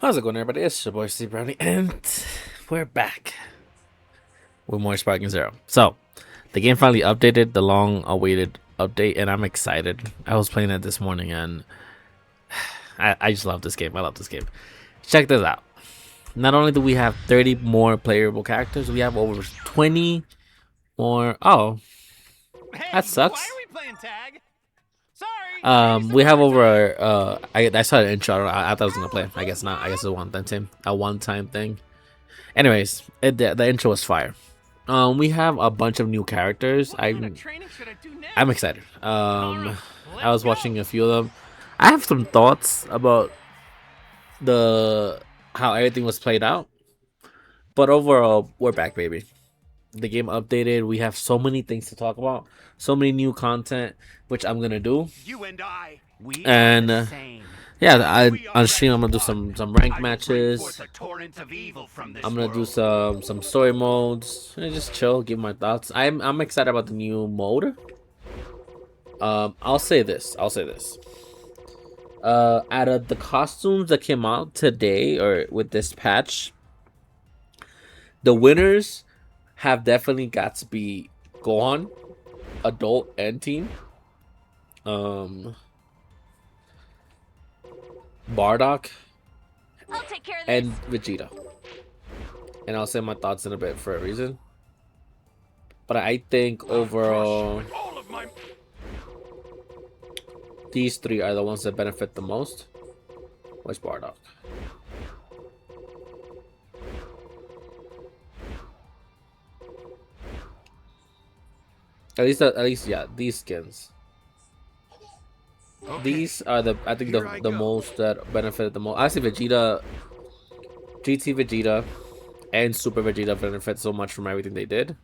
How's it going, everybody? It's your boy ZbrowniieZ, and we're back with more Sparking Zero. So, the game finally updated, the long-awaited update, and I'm excited. I was playing it this morning, and I just love this game. I love this game. Check this out. Not only do we have 30 more playable characters, we have over 20 more. Oh, that sucks. Why are we playing tag? Sorry. We have over. I saw the intro. I thought I was gonna play. I guess not. I guess it's a one-time thing. Anyways, the intro was fire. We have a bunch of new characters. I'm excited. I was watching a few of them. I have some thoughts about how everything was played out, but overall, we're back, baby. The game updated. We have so many things to talk about, so many new content, which I'm gonna do. You and I, yeah, on stream I'm gonna do some rank matches. I'm gonna do some story modes and just chill, give my thoughts. I'm excited about the new mode. I'll say this. Out of the costumes that came out today or with this patch, the winners have definitely got to be Gohan, adult and teen. Bardock and Vegeta. And I'll say my thoughts in a bit for a reason. But I think overall these three are the ones that benefit the most. Where's Bardock? At least, yeah, these skins. Okay. These are I think the most that benefited the most. I see Vegeta, GT Vegeta, and Super Vegeta benefit so much from everything they did.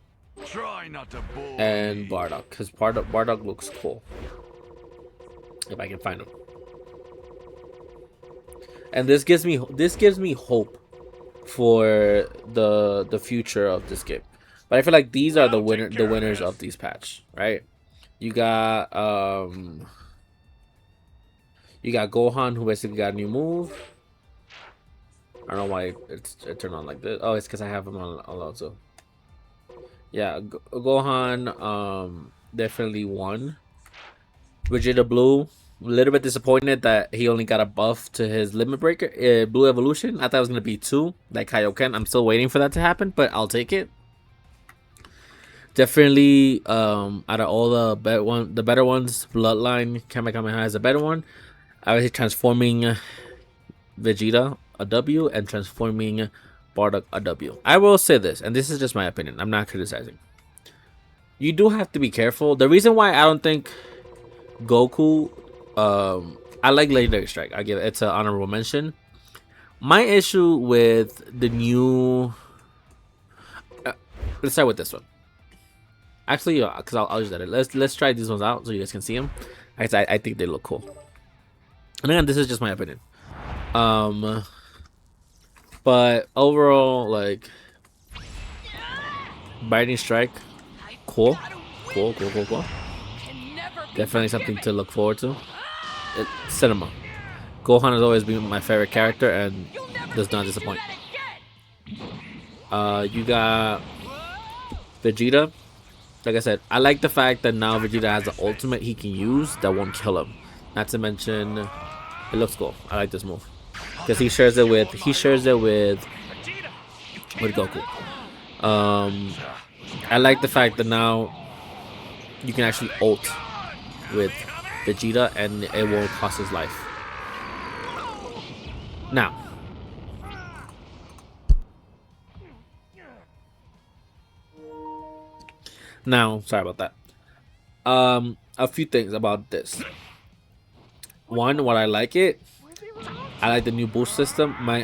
Try not to bore and Bardock, because Bardock looks cool. If I can find him. And this gives me hope for the future of this game. But I feel like these are the winners of these patch, right? You got Gohan, who basically got a new move. I don't know why it turned on like this. Oh, it's because I have him on also. Yeah, Gohan definitely won. Vegeta Blue, a little bit disappointed that he only got a buff to his limit breaker. Blue evolution, I thought it was gonna be 2, like Kaioken. I'm still waiting for that to happen, but I'll take it. Definitely, out of all the better ones, Bloodline Kamehameha is a better one. I was transforming Vegeta a W and transforming Bardock a W. I will say this, and this is just my opinion. I'm not criticizing. You do have to be careful. The reason why I don't think Goku, I like Legendary Strike. I give it's an honorable mention. My issue with the new, let's start with this one. Actually, because I'll use that. Let's try these ones out so you guys can see them. I think they look cool. And again, this is just my opinion. But overall, like, Biting Strike, cool. Definitely something to look forward to. Cinema. Gohan has always been my favorite character and does not disappoint. You got Vegeta. Like I said, I like the fact that now Vegeta has an ultimate he can use that won't kill him. Not to mention, it looks cool. I like this move because he shares it with Goku. I like the fact that now you can actually ult with Vegeta and it won't cost his life. Now, sorry about that. A few things about this. One, what I like the new boost system. My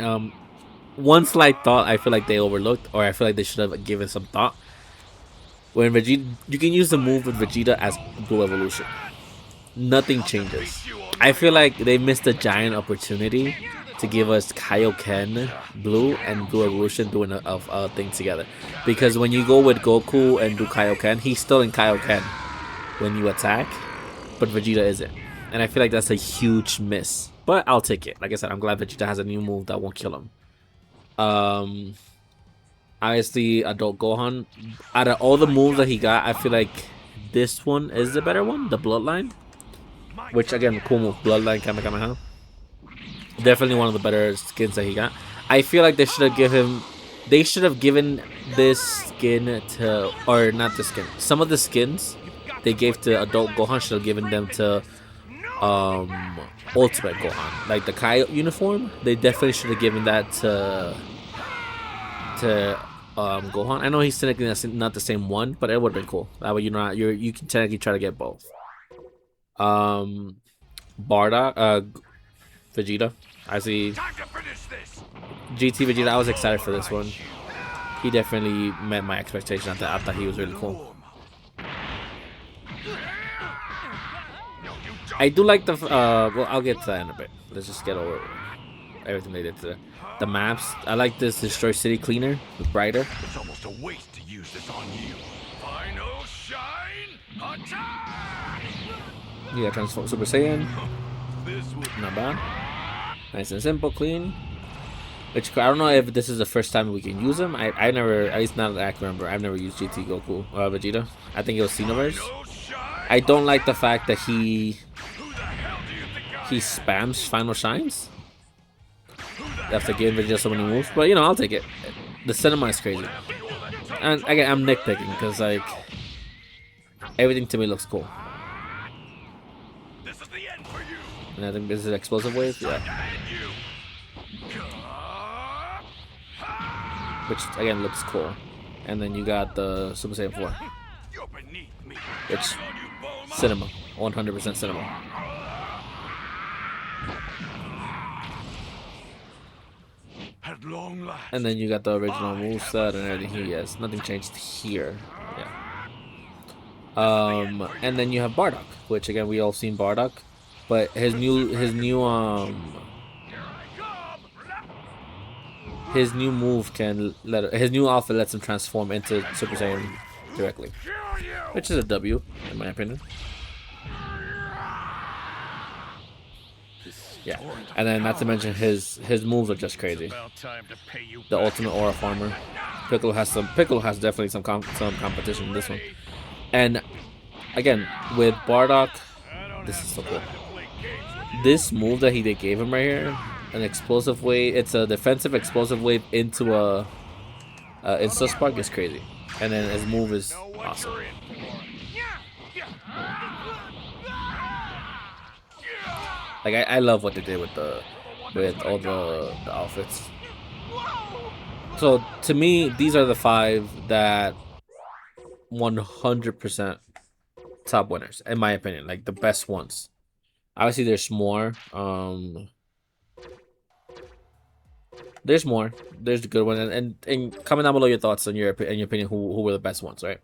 one slight thought I feel like they overlooked, or I feel like they should have given some thought. When Vegeta, you can use the move with Vegeta as Blue Evolution. Nothing changes. I feel like they missed a giant opportunity to give us Kaioken Blue and Blue Evolution doing a thing together. Because when you go with Goku and do Kaioken, he's still in Kaioken when you attack, but Vegeta isn't. And I feel like that's a huge miss. but I'll take it. Like I said, I'm glad Vegeta has a new move that won't kill him. Obviously, Adult Gohan. Out of all the moves that he got, I feel like this one is the better one, the Bloodline. Which again, cool move, Bloodline Kamehameha. Definitely one of the better skins that he got. I feel like they should have given this skin to, or not the skin. Some of the skins they gave to Adult Gohan should have given them to Ultimate Gohan. Like the Kai uniform, they definitely should have given that to Gohan. I know he's technically not the same one, but it would have been cool. That way you can technically try to get both. Bardock, Vegeta. I see GT Vegeta. I was excited for this one. He definitely met my expectations. I thought he was really cool. I do like the well, I'll get to that in a bit. Let's just get over everything they did to the maps. I like this Destroy City Cleaner with Brighter. It's almost a waste to use this on you. Final shine attack! You got Transform Super Saiyan. Not bad. Nice and simple, clean. Which I don't know if this is the first time we can use him. I never, at least not that I can remember. I've never used GT Goku Vegeta. I think it was Xenoverse. I don't like the fact that he spams Final Shines after giving Vegeta so many moves. But you know, I'll take it. The cinema is crazy. And again, I'm nitpicking because like everything to me looks cool. And I think this is an explosive wave, yeah. Which again looks cool. And then you got the Super Saiyan 4. Which cinema. 100% cinema. And then you got the original moveset and everything he has. Nothing changed here. Yeah. And then you have Bardock, which again we all seen Bardock. But his new move can his new outfit lets him transform into Super Saiyan directly, which is a W in my opinion. Yeah, and then not to mention his moves are just crazy. The Ultimate Aura Farmer, Piccolo has definitely some competition in this one, and again with Bardock, this is so cool. This move that they gave him right here, an explosive wave. It's a defensive explosive wave into a Insta Spark is crazy, and then his move is awesome. Like I love what they did with all the outfits. So to me, these are the 5 that 100% top winners in my opinion, like the best ones. Obviously, there's more. There's more. There's the good one, and comment down below your thoughts on your opinion. Who were the best ones, right?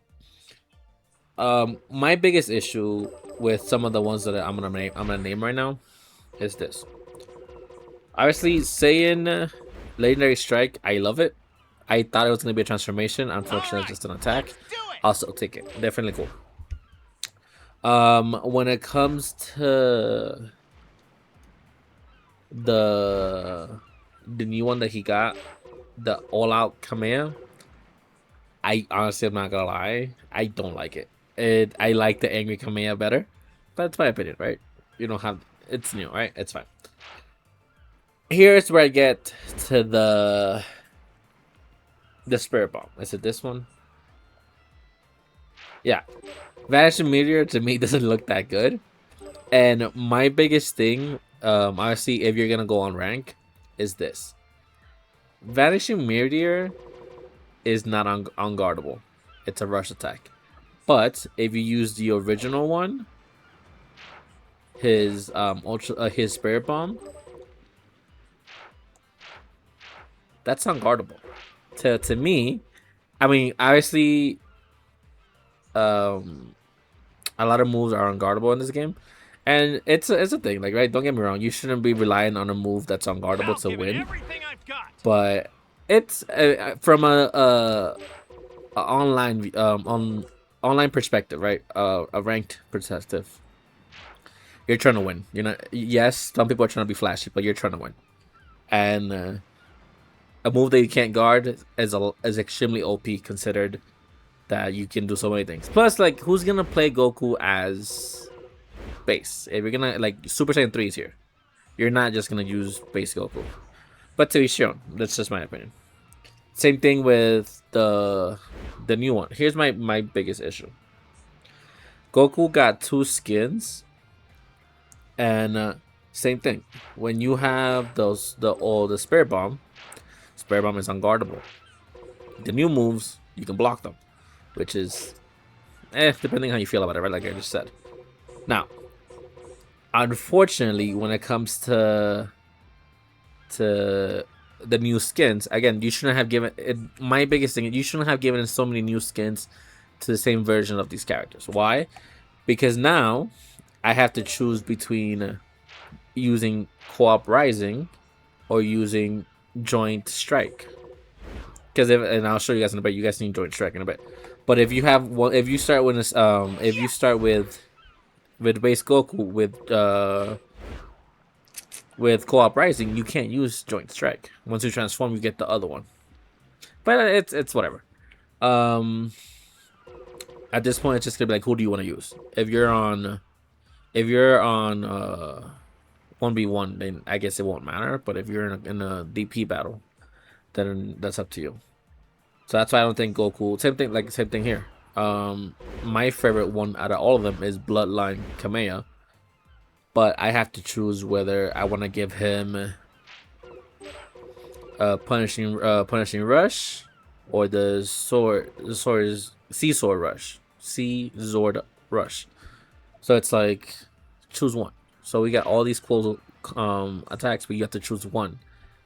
My biggest issue with some of the ones that I'm gonna name right now is this. Obviously, Saiyan Legendary Strike. I love it. I thought it was gonna be a transformation. Unfortunately, it's just an attack. I'll still take it. Definitely cool. When it comes to the new one that he got, the All Out Kamehameha, I honestly, I'm not gonna lie, I don't like it. I like the Angry Kamehameha better, but it's my opinion, right? You don't have, it's new, right? It's fine. Here's where I get to the Spirit Bomb. Is it this one? Yeah. Vanishing Meteor to me doesn't look that good. And my biggest thing, honestly, if you're gonna go on rank, is this. Vanishing Meteor is not unguardable. It's a rush attack. But if you use the original one, his his Spirit Bomb, that's unguardable. To me, I mean, obviously, a lot of moves are unguardable in this game, and it's a thing. Like, right? Don't get me wrong. You shouldn't be relying on a move that's unguardable to win. But it's from a online perspective, right? A ranked perspective. You're trying to win. You know, yes, some people are trying to be flashy, but you're trying to win. And a move that you can't guard is extremely OP, considered that you can do so many things. Plus, like, who's gonna play Goku as base? If you're gonna, like, Super Saiyan 3 is here, you're not just gonna use base Goku. But to each own. That's just my opinion. Same thing with the new one. Here's my biggest issue. Goku got 2 skins, and same thing. When you have the Spirit Bomb is unguardable. The new moves, you can block them, which is depending how you feel about it, right? Like I just said. Now, unfortunately, when it comes to the new skins, again, you shouldn't have given it. My biggest thing, you shouldn't have given so many new skins to the same version of these characters. Why? Because now I have to choose between using Co-op Rising or using Joint Strike. Because and I'll show you guys in a bit. You guys need Joint Strike in a bit. But if you have one, if you start with this, if you start with base Goku with Co-op Rising, you can't use Joint Strike. Once you transform, you get the other one. But it's whatever. At this point, it's just gonna be like, who do you want to use? If you're on 1v1, then I guess it won't matter. But if you're in a DP battle, then that's up to you. So that's why I don't think Goku. Same thing here. My favorite one out of all of them is Bloodline Kamea. But I have to choose whether I want to give him punishing rush or the Sea Sword rush. So it's like choose one. So we got all these cool attacks, but you have to choose one.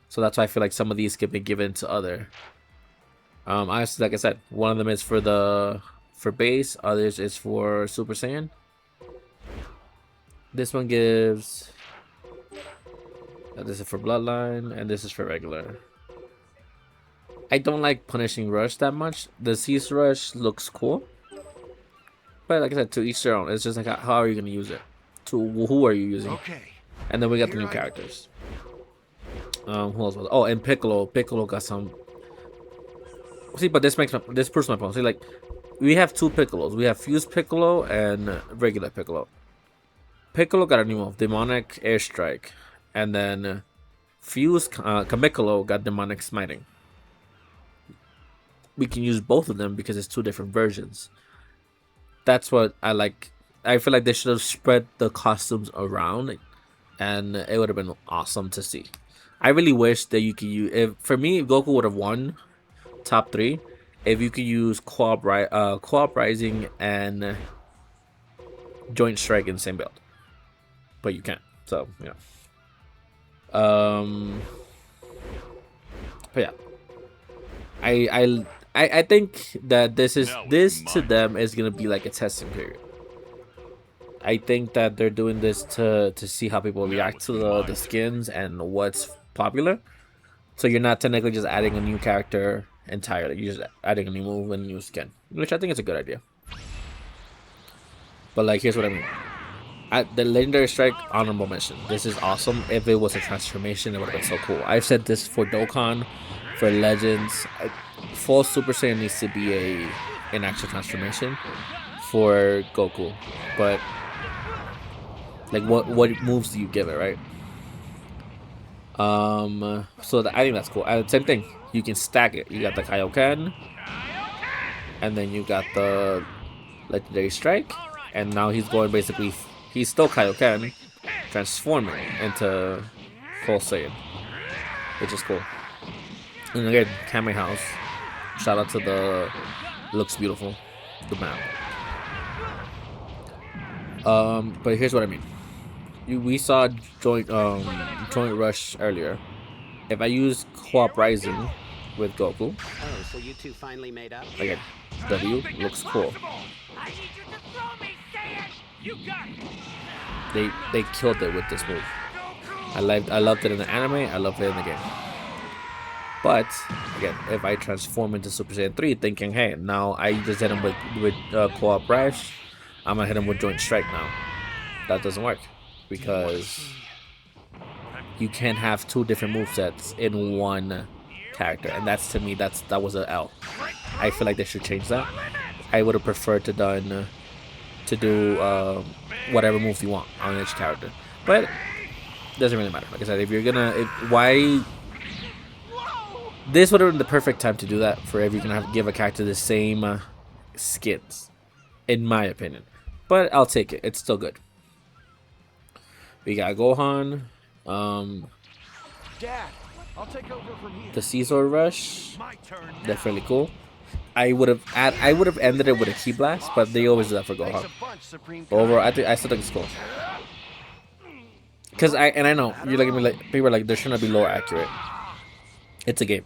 So that's why I feel like some of these can be given to other. Honestly, like I said, one of them is for base, others is for Super Saiyan. This one gives. This is for Bloodline, and this is for regular. I don't like Punishing Rush that much. The Cease Rush looks cool, but like I said, to each their own. It's just like how are you gonna use it? To who are you using? Okay. And then we got the new characters. Who else was? Oh, and Piccolo. Piccolo got some. See, but this proves my point. See, like we have 2 Piccolos. We have Fused Piccolo and regular Piccolo. Piccolo got a new move, Demonic Airstrike, and then Fused Kamikolo got Demonic Smiting. We can use both of them because it's 2 different versions. That's what I like. I feel like they should have spread the costumes around, and it would have been awesome to see. I really wish that you could use. For me, Goku would have won top 3 if you could use Co-op Rising and Joint Strike in the same build. But you can't, so yeah. But yeah, I think that this to them is gonna be like a testing period. I think that they're doing this to see how people react to the skins and what's popular. So you're not technically just adding a new character entirely. You're just adding a new move and a new skin, which I think is a good idea. But like, here's what I mean. The Legendary Strike, honorable mention. This is awesome. If it was a transformation, it would have been so cool. I've said this for Dokkan, for Legends. Full Super Saiyan needs to be an actual transformation for Goku. But like, what moves do you give it, right? So I think that's cool. Same thing. You can stack it. You got the Kaioken, and then you got the Legendary Strike, and now he's going basically. He's still Kaioken, transforming into full Saiyan, which is cool. And again, Kame House. Shout out to the looks beautiful, the map. But here's what I mean. We saw joint rush earlier. If I use Co-op Rising with Goku, Oh, so you two finally made up? again, W looks cool. I need you to throw me, Saiyan! You got it! They killed it with this move. I loved it in the anime. I loved it in the game. But again, if I transform into Super Saiyan 3, thinking, hey, now I just hit him with Co-op Rush, I'm gonna hit him with Joint Strike now. That doesn't work. because you can't have two different movesets in one character, and that's, to me, that was an L. I feel like they should change that. I would have preferred to do whatever move you want on each character, but it doesn't really matter. Like I said, if you're gonna, why this would have been the perfect time to do that, for if you're gonna give a character the same skins, in my opinion. But I'll take it. It's still good. We got Gohan. Dad, I'll take over from here. The Caesar Rush. My turn now. That's really cool. I would have ended it with a Ki Blast, but they always do that for Gohan. But overall, I still think it's cool. Cause I know you're looking at me like, people are like, they're trying to be lore accurate. It's a game.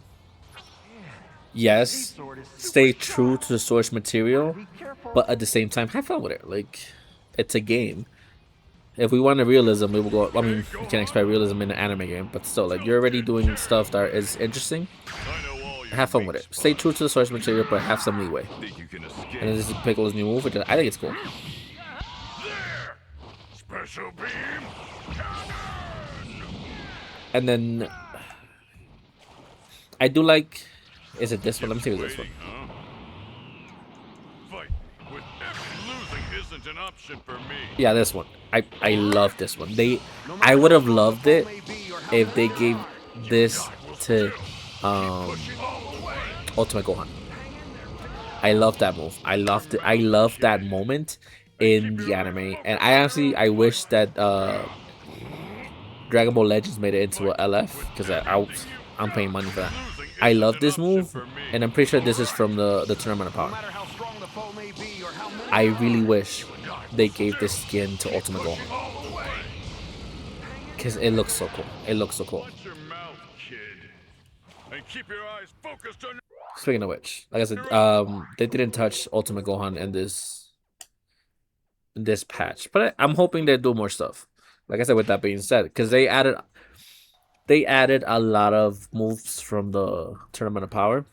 Yes, stay true to the source material, but at the same time, have fun with it. Like, it's a game. If we wanted realism, we will go. I mean, you can't expect realism in an anime game, but still, like, you're already doing stuff that is interesting. Have fun with it. Stay true to the source material, but have some leeway. And this is Piccolo's new move, which I think it's cool. Special beam. And then I do like. Is it this one? Let me see if it's this one. Fight with losing isn't an option for me. Yeah, this one. I love this one. I would have loved it if they gave this to Ultimate Gohan. I love that move. I loved it. I love that moment in the anime, and I wish that Dragon Ball Legends made it into a LF, because I'm paying money for that. I love this move, and I'm pretty sure this is from the Tournament of Power. I really wish they gave this skin to Ultimate Gohan, because it looks so cool. It looks so cool. Watch your mouth, kid. And keep your eyes focused on your... Speaking of which, like I said, they didn't touch Ultimate Gohan in this patch, but I'm hoping they do more stuff. Like I said, with that being said, because they added a lot of moves from the Tournament of Power,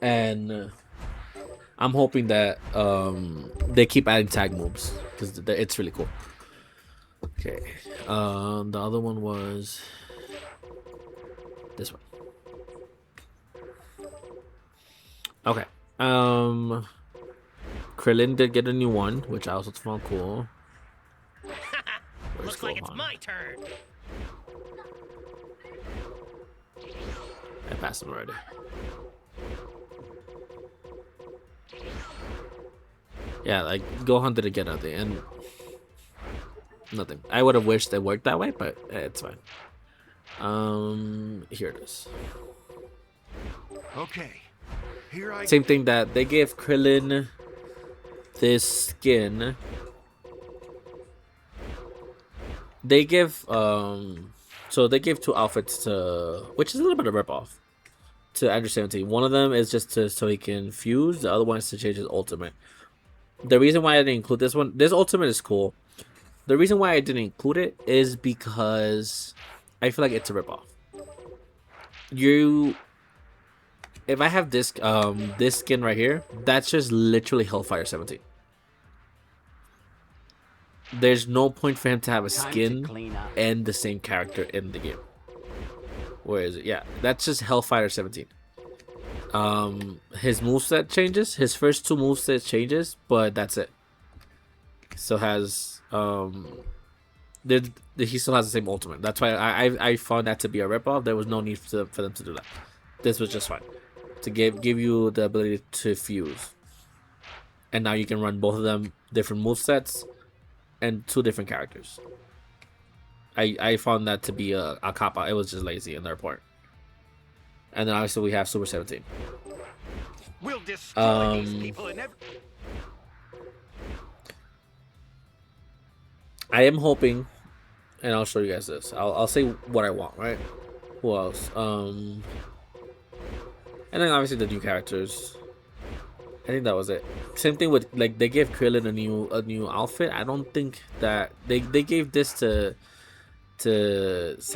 and I'm hoping that they keep adding tag moves, because it's really cool. Okay, the other one was this one. Okay, Krillin did get a new one, which I also found cool. Looks like it's my turn. I passed him already. Yeah, like, Gohan didn't get nothing, and nothing. I would have wished it worked that way, but it's fine. Here it is. Okay. Here I... Same thing that they gave Krillin this skin. They give so they gave two outfits to, which is a little bit of rip off, to Andrew 17. One of them is just so he can fuse. The other one is to change his ultimate. The reason why I didn't include this one, this ultimate is cool. The reason why I didn't include it is because I feel like it's a rip off. If I have this this skin right here, that's just literally Hellfire 17. There's no point for him to have a skin and the same character in the game. Where is it? Yeah, that's just Hellfire 17. His moveset changes. His first two moveset changes, but that's it. Still has he still has the same ultimate. That's why I found that to be a ripoff. There was no need for them to do that. This was just fine to give you the ability to fuse, and now you can run both of them different movesets and two different characters. I found that to be a cop out. It was just lazy in their part. And then obviously we have Super 17. We'll destroy these people in every... I am hoping, and I'll show you guys this. I'll say what I want, right? Who else? And then obviously the new characters. I think that was it. Same thing with, like, they gave Krillin a new outfit. I don't think that they gave this to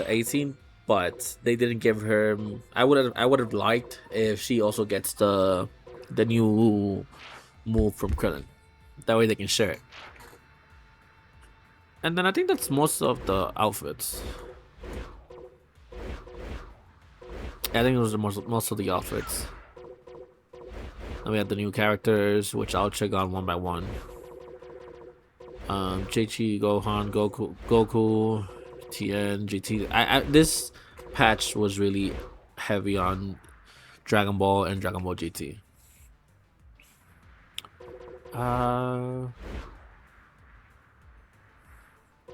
18, but they didn't give her. I would have liked if she also gets the new move from Krillin. That way they can share it. And then I think that's most of the outfits. I think those are most of the outfits. Then we have the new characters, which I'll check on one by one. Chi, Gohan, Goku, Tien, GT. This patch was really heavy on Dragon Ball and Dragon Ball GT.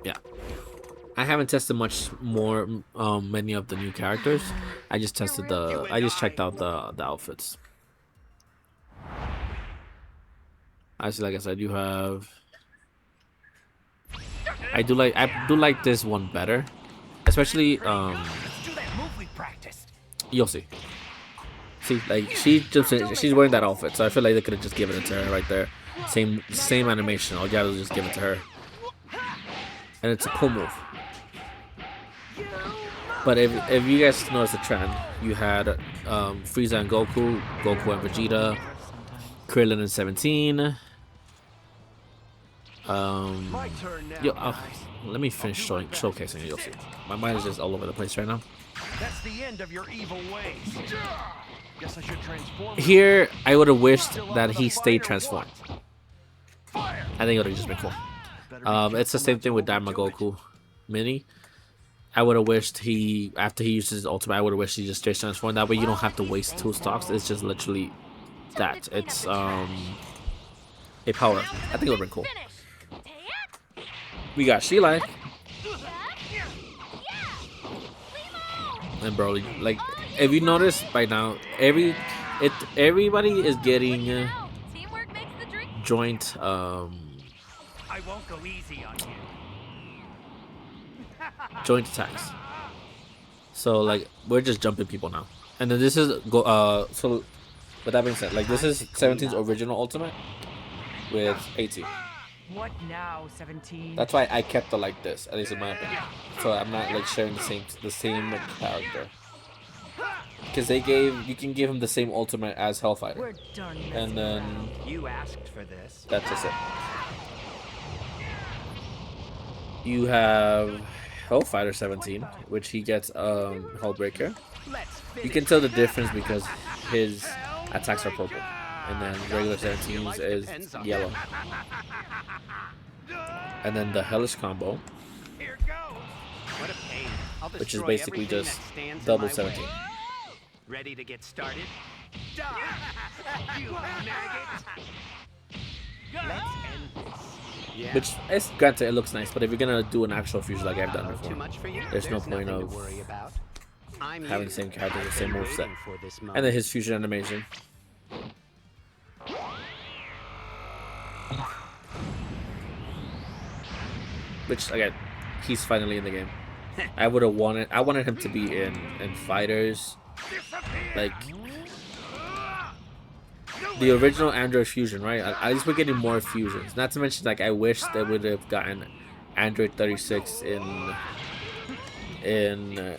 Yeah. I haven't tested much more many of the new characters. I just tested I just checked out the outfits. Actually, like I said, you have I do like this one better. Especially Let's do that move we practiced. you'll see. See, like she's wearing that outfit, so I feel like they could have just given it to her right there. Same animation. All you gotta do is just give it to her. And it's a cool move. But if you guys notice the trend, you had Frieza and Goku, Goku and Vegeta, Krillin and 17. My turn now. Let me finish showcasing it. You'll see. My mind is just all over the place right now. That's the end of your evil ways. Guess I should transform. Here, I would have wished that he stayed transformed. I think it would have just been cool. It's the same thing with Daima Goku Mini. I would have wished after he uses his ultimate, I would have wished he just stays transformed. That way you don't have to waste 2 stocks. It's just literally that. It's a power up. I think it would have been cool. We got Sheila. And Broly. Like, if you notice by now, everybody is getting joint I won't go easy on you. joint attacks. So like we're just jumping people now. And then this is so with that being said, like this is 17's original ultimate with 18. What now, 17? That's why I kept it like this, at least in my opinion. So I'm not like sharing the same character. Because you can give him the same ultimate as Hellfighter. We're done. And then You asked for this. that's just it. You have Hellfighter 17, which he gets Hellbreaker. You can tell the difference because his attacks are purple, and then regular 17's is yellow. And then the Hellish combo, Here goes. What a pain. I'll which is destroy basically everything just that stands in double my 17. way. Ready to get started? Die, you maggot. Let's end this. Yeah. Which is granted, it looks nice, but if you're gonna do an actual fusion like I've done Too before, much for you? there's no point nothing of to worry about. I'm having you. the same character, the I've same been moveset. waiting for this And moment. then his fusion animation. Which again, he's finally in the game. I wanted him to be in fighters, like the original Android fusion, right? At least we're getting more fusions. Not to mention, like I wish they would have gotten Android 36 in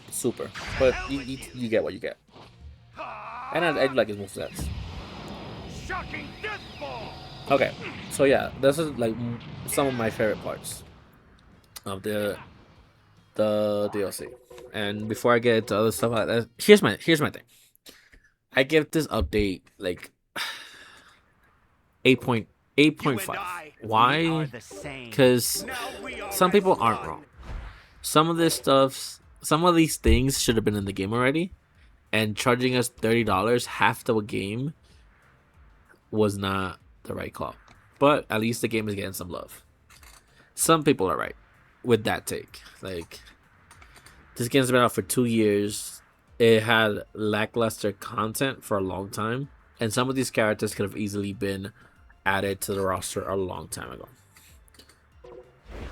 Super, but you get what you get. And I do like his movesets. Shocking death ball. Okay, so yeah, this is like some of my favorite parts of the DLC. And before I get into other stuff like that, here's my thing. I give this update like 8.5. Why? Because some people aren't wrong. Some of these things should have been in the game already, and charging us $30 half the game was not the right call. But at least the game is getting some love. Some people are right with that take. Like, this game's been out for 2 years. It had lackluster content for a long time, and some of these characters could have easily been added to the roster a long time ago.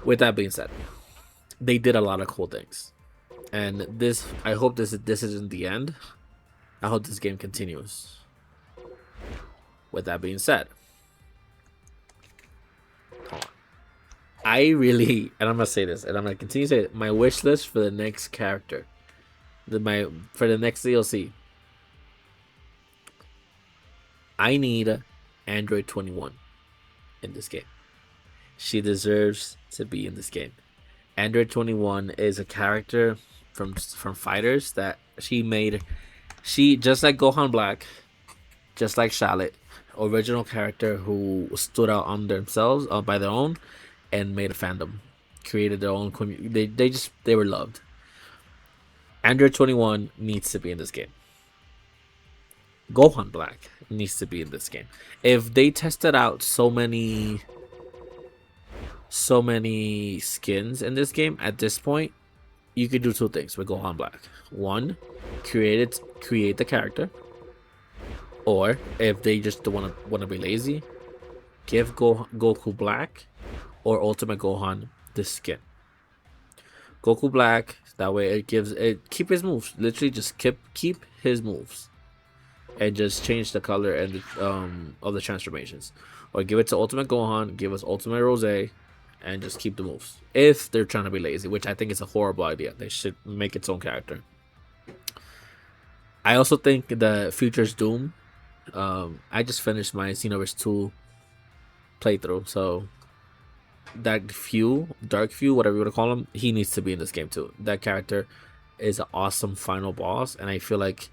With that being said, they did a lot of cool things, and I hope this isn't the end. I hope this game continues. With that being said, I really, and I'm gonna say this, and I'm gonna continue to say it, my wish list for the next character, for the next DLC, I need Android 21 in this game. She deserves to be in this game. Android 21 is a character from Fighters that she made. She, just like Gohan Black, just like Charlotte, original character who stood out on themselves by their own and made a fandom, created their own community. They were loved. Android 21 needs to be in this game. Gohan Black needs to be in this game. If they tested out so many skins in this game at this point, you could do two things with Gohan Black. One, create the character, or if they just want to be lazy, give Goku Black or Ultimate Gohan this skin. Goku Black, that way keep his moves. Literally just keep his moves. And just change the color and of the transformations. Or give it to Ultimate Gohan, give us Ultimate Rose, and just keep the moves. If they're trying to be lazy, which I think is a horrible idea. They should make its own character. I also think the Future's Doom. I just finished my Xenoverse 2 playthrough, so that Dark Few, whatever you want to call him, he needs to be in this game too. That character is an awesome final boss, and I feel like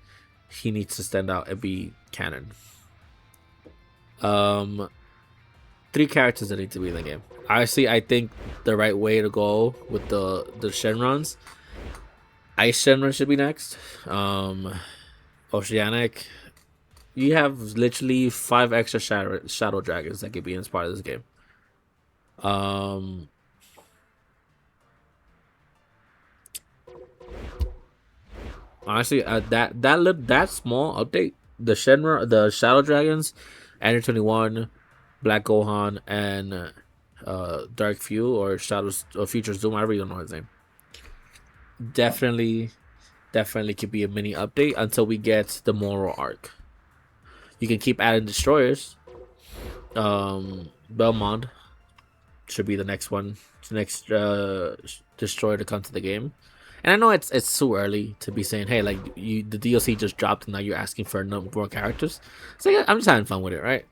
he needs to stand out and be canon. 3 characters that need to be in the game. Honestly, I think the right way to go with the Shenrons, Ice Shenron should be next. Oceanic, you have literally 5 extra shadow dragons that could be in part of this game. Honestly, that small update, the Shadow Dragons, Android 21, Black Gohan, and Dark Few or Shadows or Futures Doom, I really don't know his name. Definitely could be a mini update until we get the Moral arc. You can keep adding destroyers. Belmont should be the next destroyer to come to the game. And I know it's too early to be saying, hey, like the DLC just dropped and now you're asking for more characters. So yeah, I'm just having fun with it, right?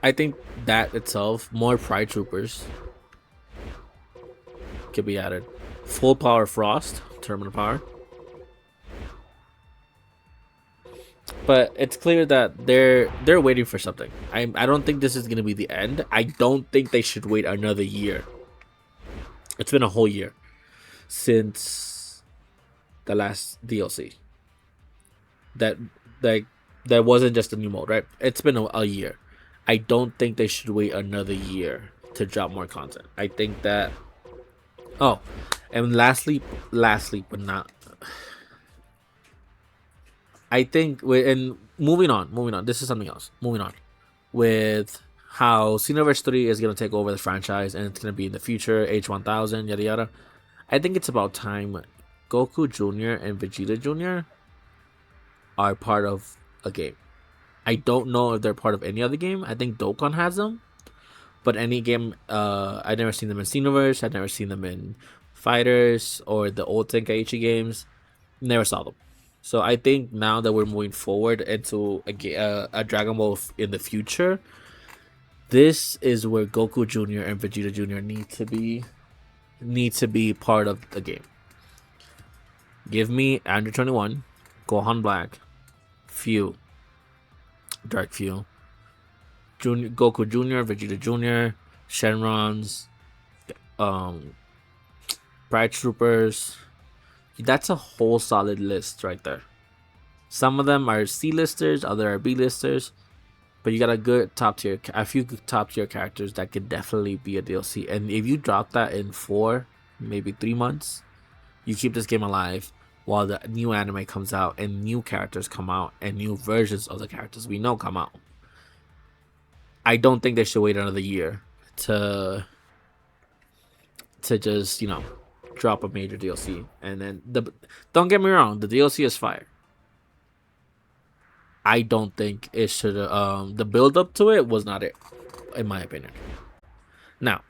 I think that itself, more Pride Troopers could be added. Full power Frost, terminal power. But it's clear that they're waiting for something. I don't think this is gonna be the end. I don't think they should wait another year. It's been a whole year since the last DLC. That wasn't just a new mode, right? It's been a year. I don't think they should wait another year to drop more content. I think that. Oh, and lastly, but not. I think moving on. This is something else. Moving on with how Xenoverse 3 is going to take over the franchise and it's going to be in the future, H1000, yada yada. I think it's about time Goku Jr. and Vegeta Jr. are part of a game. I don't know if they're part of any other game. I think Dokkan has them. But any game, I've never seen them in Xenoverse. I've never seen them in Fighters or the old Tenkaichi games. Never saw them. So I think now that we're moving forward into a Dragon Ball in the future, this is where Goku Jr. and Vegeta Jr. need to be part of the game. Give me Android 21, Gohan Black, Dark Few, Goku Jr., Vegeta Jr., Shenrons, Pride Troopers. That's a whole solid list right there. Some of them are C-listers, others are B-listers. But you got a few top tier characters that could definitely be a DLC. And if you drop that in 4, maybe 3 months, you keep this game alive while the new anime comes out and new characters come out and new versions of the characters we know come out. I don't think they should wait another year to just, drop a major DLC. And then don't get me wrong, the DLC is fire. I don't think it should the build up to it was not it, in my opinion. Now,